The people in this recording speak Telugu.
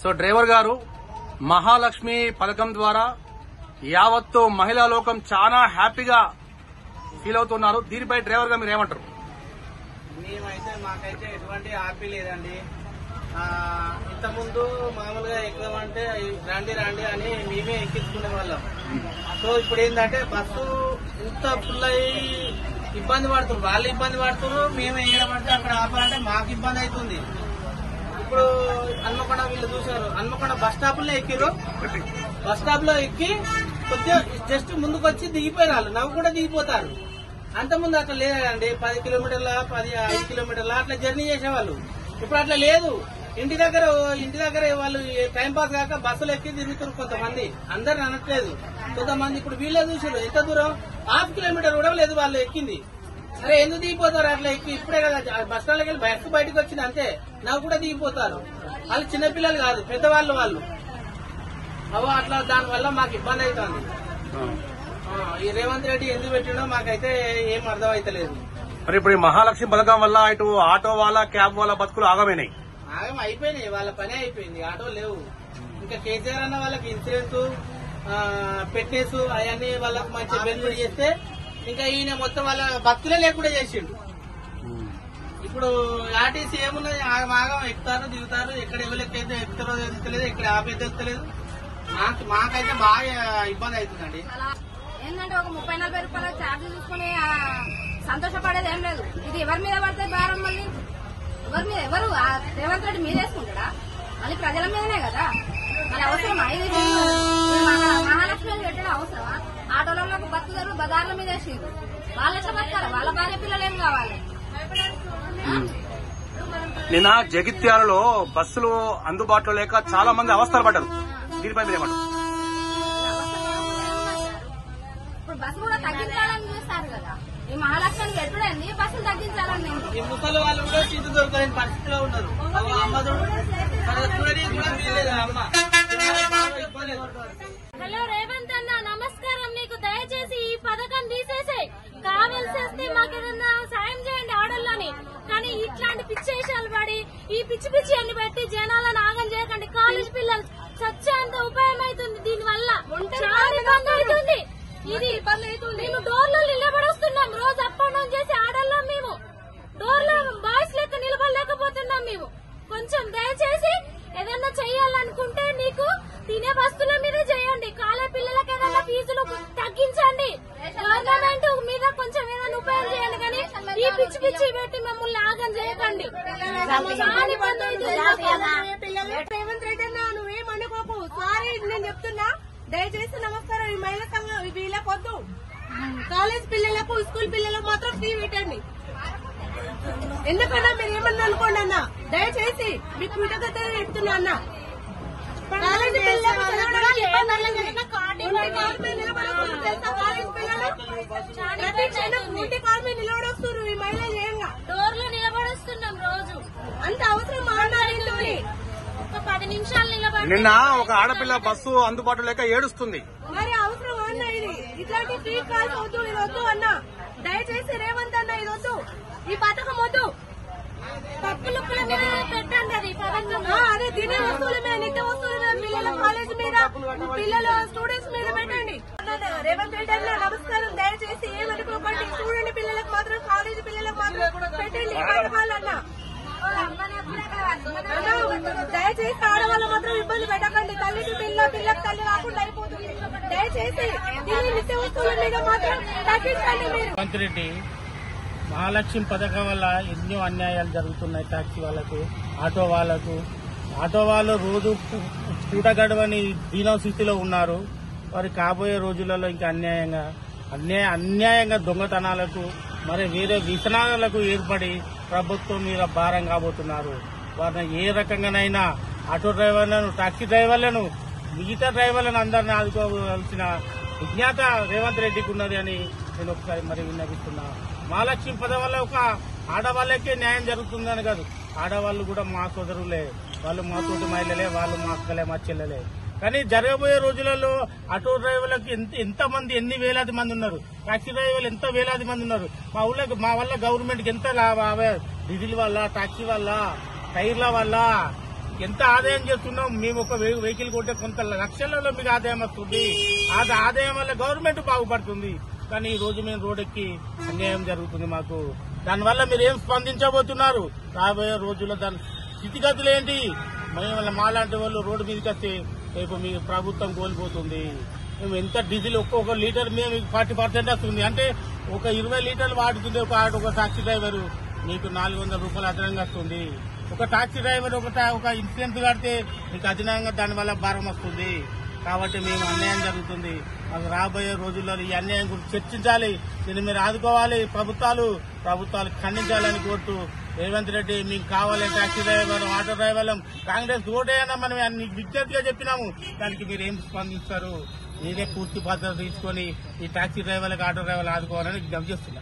సో డ్రైవర్ గారు మహాలక్ష్మి పథకం ద్వారా యావత్తు మహిళా లోకం చాలా హ్యాపీగా ఫీల్ అవుతున్నారు. దీనిపై డ్రైవర్ గా మీరు ఏమంటారు? మేమైతే మాకైతే ఎటువంటి హ్యాపీ లేదండి. ఇంతకుముందు మామూలుగా ఎక్కుదామంటే రండి రండి అని మేమే ఎక్కించుకునే వాళ్ళం. సో ఇప్పుడు ఏంటంటే బస్సు ఇంత ఫుల్ అయ్యి ఇబ్బంది పడుతున్నారు, వాళ్ళు ఇబ్బంది పడుతున్నారు, మేమే ఏడబడితే అక్కడ ఆపాలంటే మాకు ఇబ్బంది అవుతుంది. ఇప్పుడు హన్మకొండ వీళ్ళు చూసారు, హన్మకొండ బస్ స్టాప్ లో ఎక్కిరు, బస్ స్టాప్ లో ఎక్కి కొద్దిగా జస్ట్ ముందుకు వచ్చి దిగిపోయిన వాళ్ళు నవ్వు కూడా దిగిపోతారు. అంతకుముందు అట్లా లేదండి, 10 కిలోమీటర్ల 5 కిలోమీటర్ల అట్లా జర్నీ చేసేవాళ్ళు. ఇప్పుడు అట్లా లేదు. ఇంటి దగ్గర వాళ్ళు టైం పాస్ కాక బస్సులు ఎక్కి తిరుగుతారు కొంతమంది, అందరిని అనట్లేదు. కొంతమంది ఇప్పుడు వీళ్ళే చూసారు ఎంత దూరం 1/2 కిలోమీటర్ కూడా లేదు వాళ్ళు ఎక్కింది. సరే ఎందుకు దిగిపోతారు అట్లా ఎక్కి? ఇప్పుడే కదా బస్ స్టాండ్కి వెళ్ళి బయటకు వచ్చింది అంతే, నవ్వు కూడా దిగిపోతారు. వాళ్ళు చిన్నపిల్లలు కాదు, పెద్దవాళ్ళు వాళ్ళు. అట్లా దానివల్ల మాకు ఇబ్బంది అవుతుంది. ఈ రేవంత్ రెడ్డి ఎందుకు పెట్టిండో మాకైతే ఏం అర్థం అయితలేదు. మరి ఇప్పుడు ఈ మహాలక్ష్మి పథకం వల్ల ఇటు ఆటో వాళ్ళ క్యాబ్ వాళ్ళ బతుకులు ఆగమైనాయి, ఆగం అయిపోయినాయి, వాళ్ళ పనే అయిపోయింది. ఆటో లేవు. ఇంకా కేసీఆర్ అన్న వాళ్ళకి ఇన్సూరెన్స్ పెట్టేసు అవన్నీ వాళ్ళకి మంచి బెనిఫిట్ చేస్తే ఇంకా ఈయన మొత్తం వాళ్ళ భక్తులే లేకుండా చేసిండు. ఇప్పుడు ఆర్టీసీ ఏమున్నది, ఆగం ఎక్కుతారు దిగుతారు, ఎక్కడ ఎవరికైతే ఎక్కుతారో తెలుస్తలేదు, ఎక్కడ ఆపేది తెలుస్తలేదు. మాకైతే బాగా ఇబ్బంది అవుతుందండి. ఏంటంటే ఒక 30-40 రూపాయల ఛార్జ్ చూసుకుని సంతోషపడేది ఏం లేదు. ఇది ఎవరి మీద పడితే భారం, మళ్ళీ ఎవరు రేవంత్ రెడ్డి మీద వేసుకుంటాడా? మళ్ళీ ప్రజల మీదనే కదా. మరి అవసరమా ఇది? మహాలక్ష్మి పెట్టడం అవసరమా? ఆటోలకు బతుకుతారు, బజార్ల మీద వేసిండ్రు, వాళ్ళు ఎట్లా బతకాలి? వాళ్ళ భార్య పిల్లలు ఏం కావాలి? నిన్న జగిత్యాలలో బస్సులు అందుబాటులో లేక చాలా మంది అవస్థలు పడ్డారు. దీనిపై మీరు ఏమంటారు? ఇప్పుడు బస్సు కూడా తగ్గించాలని చూస్తారు కదా. ఈ మహాలక్ష్మి పెట్టుడండి, బస్సులు తగ్గించాలని. ఈ ముసలి వాళ్ళు కూడా సీటు దొరకలేని పరిస్థితిలో ఉన్నారు. హలో రేవంత్ అన్న, నమస్కారం. నీకు దయచేసి ఈ పథకం తీసేసే, కావాల్సి మాకు ఏదన్నా సాయం చేయండి ఆడోళ్ళని. కానీ ఇట్లాంటి పిచ్చేషాలు పడి ఈ పిచ్చి అన్ని పెట్టి జనాలను ఆగం చేయకండి. కాలేజ్ పిల్లలు సత్యంత ఉపయోగం అవుతుంది దీనివల్ల, చాలా ఇబ్బంది అవుతుంది. ఇది మేము డోర్లో నిలబడొస్తున్నాం, రోజు అప్ అండ్ డౌన్ చేసి ఆడోళ్ళం. మేము డోర్లో బాయ్స్ లెక్క నిలబడలేకపోతున్నాం. మేము కొంచెం దయచేసి ఏదన్నా చెయ్యాలనుకుంటే నీకు తినే వస్తువుల మీద చేయండి. కాలేజ్ పిల్లలకి ఏదన్నా ఫీజులు తగ్గించండి. గవర్నమెంట్ మీద కొంచెం ఏదైనా ఉపయోగం చేయండి. కానీ ఈ పిచ్చి పెట్టి మమ్మల్ని ఆగం చేయకండి. రేవంత్ రెడ్డి అన్న, నువ్వేమనుకోకు. సారీ, నేను చెప్తున్నా. దయచేసి నమస్కారం. ఈ మహిళా సంఘం వీళ్ళకొద్దు, కాలేజ్ పిల్లలకు స్కూల్ పిల్లలకు మాత్రం ఫ్రీ పెట్టండి. ఎందుకన్నా మీరు ఏమన్నా అనుకోండి అన్న, దయచేసి మీకు కృతజ్ఞత చెప్తున్నా అన్న. కాలేజీ పిల్లలకు నిలబడొస్తున్నారు ఈ మహిళ చేయంగా, డోర్లో నిలబడొస్తున్నాం రోజు. అంత అవసరం మాట్లాడింది. ఒక 10 నిమిషాలు నిలబడి నిన్న ఒక ఆడపిల్ల బస్సు అందుబాటులో లేక ఏడుస్తుంది. మరి అవసరం అన్న ఇది? ఇట్లాంటి ఫ్రీ కాల్స్ వద్దు, ఇది వద్దు అన్న. దయచేసి రేవంత్ అన్న, ఇది వద్దు, ఈ పథకం వద్దు. పప్పుల మీద పెట్టండి అది పథకం. అదే తినే వస్తువుల మీద, నిత్య వస్తువుల మీద, పిల్లల కాలేజ్ మీద, పిల్లల స్టూడెంట్స్ మీద పెట్టండి. రేవంత్ రెడ్డి అన్న నమస్కారం. దయచేసి ఏమనుకోకండి, స్టూడెంట్ పిల్లలకు మాత్రం, కాలేజ్ పిల్లలకు మాత్రం పెట్టండి ఈ పథకాలు అన్న. దయచేసి ఆడవాళ్ళు మాత్రం ఇబ్బంది పెట్టకండి. తల్లికి పిల్లకి తల్లి కాకుండా అయిపోతుంది. దయచేసి తినే నిత్య వస్తువుల మీద మాత్రం తగ్గించండి మీరు. రేవంత్ రెడ్డి మహాలక్ష్మి పథకం వల్ల ఎన్నో అన్యాయాలు జరుగుతున్నాయి. టాక్సీ వాళ్ళకు, ఆటో వాళ్ళకు. ఆటో వాళ్ళు రోజు పూట గడవని దీన స్థితిలో ఉన్నారు. వారి కాబోయే రోజులలో ఇంకా అన్యాయంగా దొంగతనాలకు, మరి వేరే వ్యసనాలకు ఏర్పడి ప్రభుత్వం మీద భారం కాబోతున్నారు. వారిని ఏ రకంగానైనా ఆటో డ్రైవర్లను, టాక్సీ డ్రైవర్లను, మిగతా డ్రైవర్లను అందరినీ ఆదుకోవాల్సిన విజ్ఞత రేవంత్ రెడ్డికి ఉన్నది అని నేను ఒకసారి మరి విన్నవిస్తున్నా. మహాలక్ష్మి పదం వల్ల ఒక ఆడవాళ్ళకే న్యాయం జరుగుతుందని కాదు, ఆడవాళ్ళు కూడా మా సోదరులే, వాళ్ళు మా తోటి మహిళలే, వాళ్ళు మా అక్కలే, మా చెల్లెలే. కానీ జరగబోయే రోజులలో ఆటో డ్రైవర్లకు ఎంతమంది, ఎన్ని వేలాది మంది ఉన్నారు, టాక్సీ డ్రైవర్లు ఎంత వేలాది మంది ఉన్నారు. మా వల్ల గవర్నమెంట్కి ఎంత డీజిల్ వల్ల, టాక్సీ వల్ల, టైర్ల వల్ల ఎంత ఆదాయం చేస్తున్నాం. మేము ఒక వెహికల్ కొంటే కొంత లక్షలలో మీకు ఆదాయం వస్తుంది. ఆ ఆదాయం వల్ల గవర్నమెంట్ బాగుపడుతుంది. కానీ ఈ రోజు మేము రోడ్డెక్కి అన్యాయం జరుగుతుంది మాకు. దానివల్ల మీరు ఏం స్పందించబోతున్నారు? రాబోయే రోజుల్లో దాని స్థితిగతులు ఏంటి? మేము మాలాంటి వాళ్ళు రోడ్డు మీదకి వస్తే రేపు మీ ప్రభుత్వం కోల్పోతుంది. మేము ఎంత డీజిల్ ఒక్కొక్క లీటర్ మేము 40% వస్తుంది. అంటే ఒక 20 లీటర్లు వాడుతుంది ఒక టాక్సీ డ్రైవర్, మీకు 400 రూపాయలు అదనంగా వస్తుంది. ఒక టాక్సీ డ్రైవర్ ఒక ఇన్సూరెన్స్ కడితే మీకు అదనంగా దానివల్ల భారం వస్తుంది. కాబట్టి మేము అన్యాయం జరుగుతుంది. మాకు రాబోయే రోజుల్లో ఈ అన్యాయం గురించి చర్చించాలి. దీన్ని మీరు ఆదుకోవాలి. ప్రభుత్వాలు ఖండించాలని కోరుతూ రేవంత్ రెడ్డి మీకు కావాలి టాక్సీ డ్రైవర్, ఆటో డ్రైవర్లం కాంగ్రెస్ ఓటేయన్నా మనం విజ్ఞప్తిగా చెప్పినాము. దానికి మీరు ఏం స్పందిస్తారు? మీరే పూర్తి బాధ్యత తీసుకొని ఈ టాక్సీ డ్రైవర్లకు, ఆటో డ్రైవర్లు ఆదుకోవాలని విజ్ఞప్తి చేస్తున్నాం.